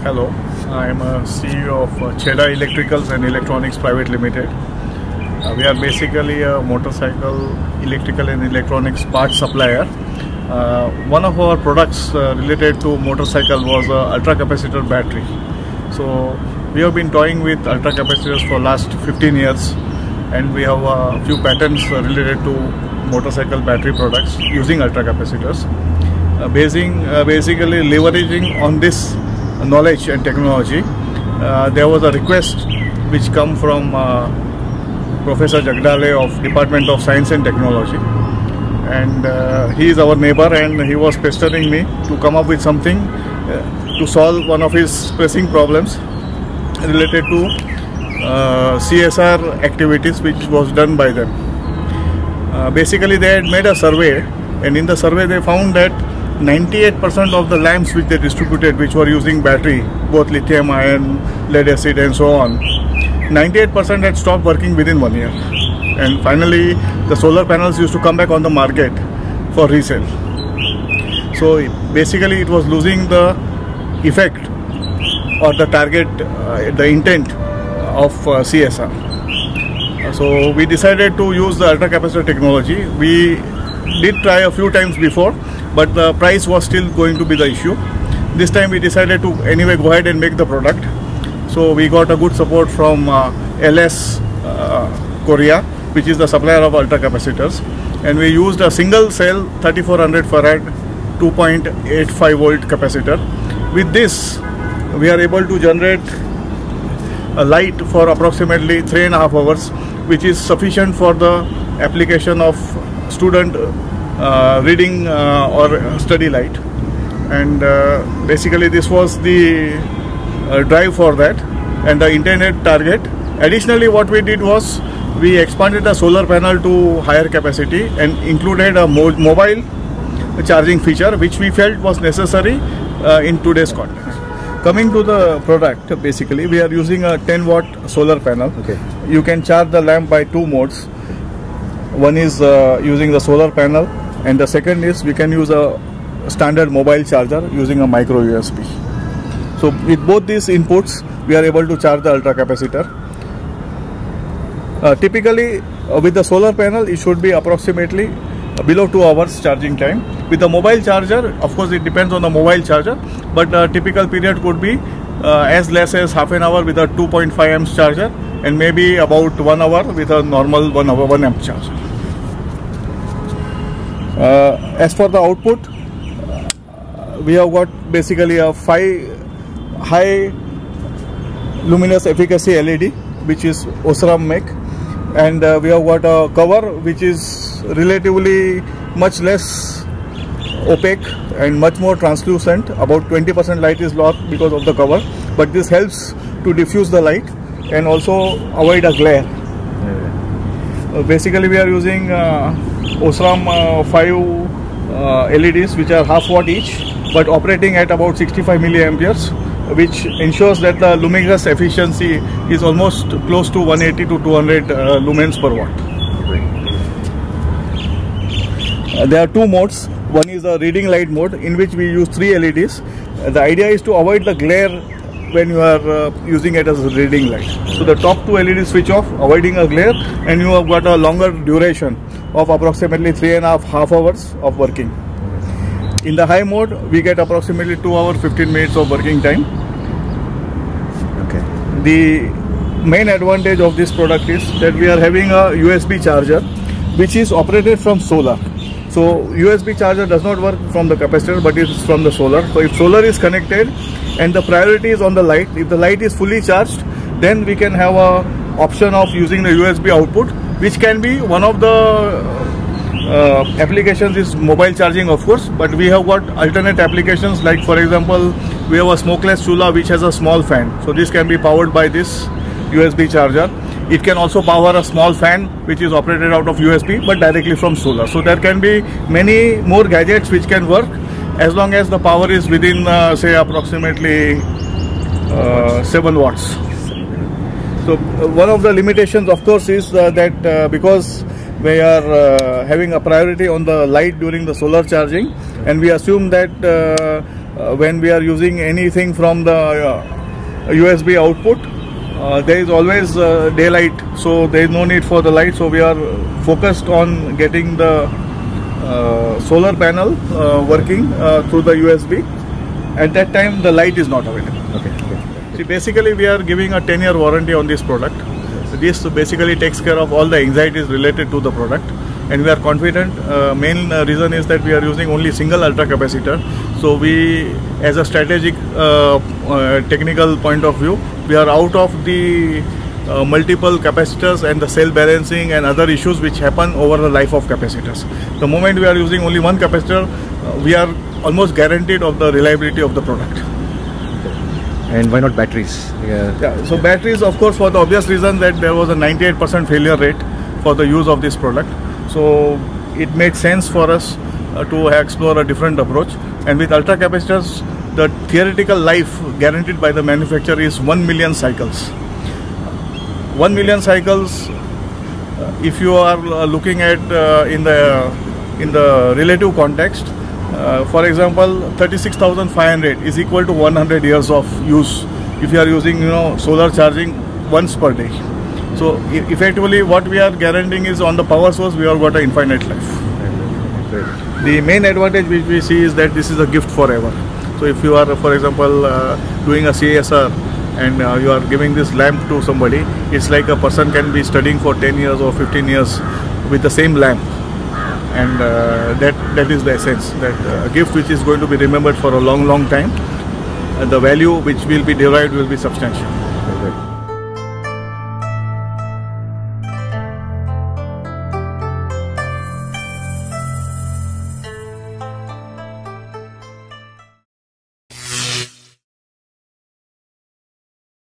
Hello, I am a CEO of Cheda Electricals and Electronics Private Limited. We are basically a motorcycle electrical and electronics parts supplier. One of our products related to motorcycle was a ultra capacitor battery. So we have been toying with ultra capacitors for last 15 years, and we have a few patents related to motorcycle battery products using ultra capacitors. Basically leveraging on this knowledge and technology, there was a request which come from Professor Jagdale of Department of Science and Technology, and he is our neighbor, and he was pestering me to come up with something to solve one of his pressing problems related to CSR activities which was done by them. Basically they had made a survey, and in the survey they found that 98% of the lamps which they distributed, which were using battery, both lithium ion, lead acid and so on, 98% had stopped working within 1 year. And finally the solar panels used to come back on the market for resale. So basically it was losing the effect or the target, the intent of CSR. So we decided to use the ultra capacitor technology. We did try a few times before, but the price was still going to be the issue. This time we decided to anyway go ahead and make the product. So we got a good support from LS Korea, which is the supplier of ultra capacitors, and we used a single cell 3400 farad 2.85 volt capacitor. With this we are able to generate a light for approximately 3.5 hours, which is sufficient for the application of student reading or study light. And basically this was the drive for that and the intended target. Additionally, what we did was we expanded the solar panel to higher capacity and included a mobile charging feature, which we felt was necessary in today's context. Coming to the product, basically we are using a 10 watt solar panel. Okay. You can charge the lamp by two modes. One is using the solar panel, and the second is we can use a standard mobile charger using a micro USB. So with both these inputs we are able to charge the ultra capacitor. Typically with the solar panel it should be approximately below 2 hours charging time. With the mobile charger, of course it depends on the mobile charger, but a typical period could be as less as half an hour with a 2.5 amps charger, and maybe about 1 hour with a normal 1 amp charger. As for the output, we have got basically a 5 high luminous efficacy LED, which is Osram make, and we have got a cover which is relatively much less opaque and much more translucent. About 20% light is lost because of the cover, but this helps to diffuse the light and also avoid a glare. Basically we are using Osram 5 LEDs, which are half watt each, but operating at about 65 milliamperes, which ensures that the luminous efficiency is almost close to 180 to 200 lumens per watt. There are two modes. One is the reading light mode, in which we use 3 LEDs. The idea is to avoid the glare when you are using it as a reading light. So the top 2 LEDs switch off, avoiding a glare, and you have got a longer duration of approximately 3.5 hours of working. In the high mode we get approximately 2 hours 15 minutes of working time. Okay. The main advantage of this product is that we are having a USB charger which is operated from solar. So USB charger does not work from the capacitor, but it is from the solar. So if solar is connected and the priority is on the light, if the light is fully charged, then we can have a option of using the USB output, which can be one of the applications is mobile charging, of course, but we have got alternate applications, like for example we have a smokeless chula which has a small fan, so this can be powered by this USB charger. It can also power a small fan which is operated out of USB but directly from solar. So there can be many more gadgets which can work as long as the power is within say approximately 7 watts. So one of the limitations, of course, is that because we are having a priority on the light during the solar charging, and we assume that when we are using anything from the USB output, there is always daylight, so there is no need for the light. So we are focused on getting the solar panel working through the USB. At that time, the light is not available. Okay. See, basically, we are giving a 10-year warranty on this product. This basically takes care of all the anxieties related to the product, and we are confident. Main reason is that we are using only single ultra capacitor. So we, as a strategic technical point of view, we are out of the multiple capacitors and the cell balancing and other issues which happen over the life of capacitors. The moment we are using only one capacitor, we are almost guaranteed of the reliability of the product. And why not batteries? Yeah, so batteries, of course, for the obvious reason that there was a 98% failure rate for the use of this product. So it made sense for us to explore a different approach. And with ultra capacitors, the theoretical life guaranteed by the manufacturer is 1 million cycles. 1 million cycles, if you are looking at in the relative context, for example, 36,500 is equal to 100 years of use if you are using solar charging once per day. So effectively what we are guaranteeing is on the power source we have got an infinite life. The main advantage which we see is that this is a gift forever. So if you are, for example, doing a CSR and you are giving this lamp to somebody, it's like a person can be studying for 10 years or 15 years with the same lamp. And that is the essence, that a gift which is going to be remembered for a long time, and the value which will be derived will be substantial.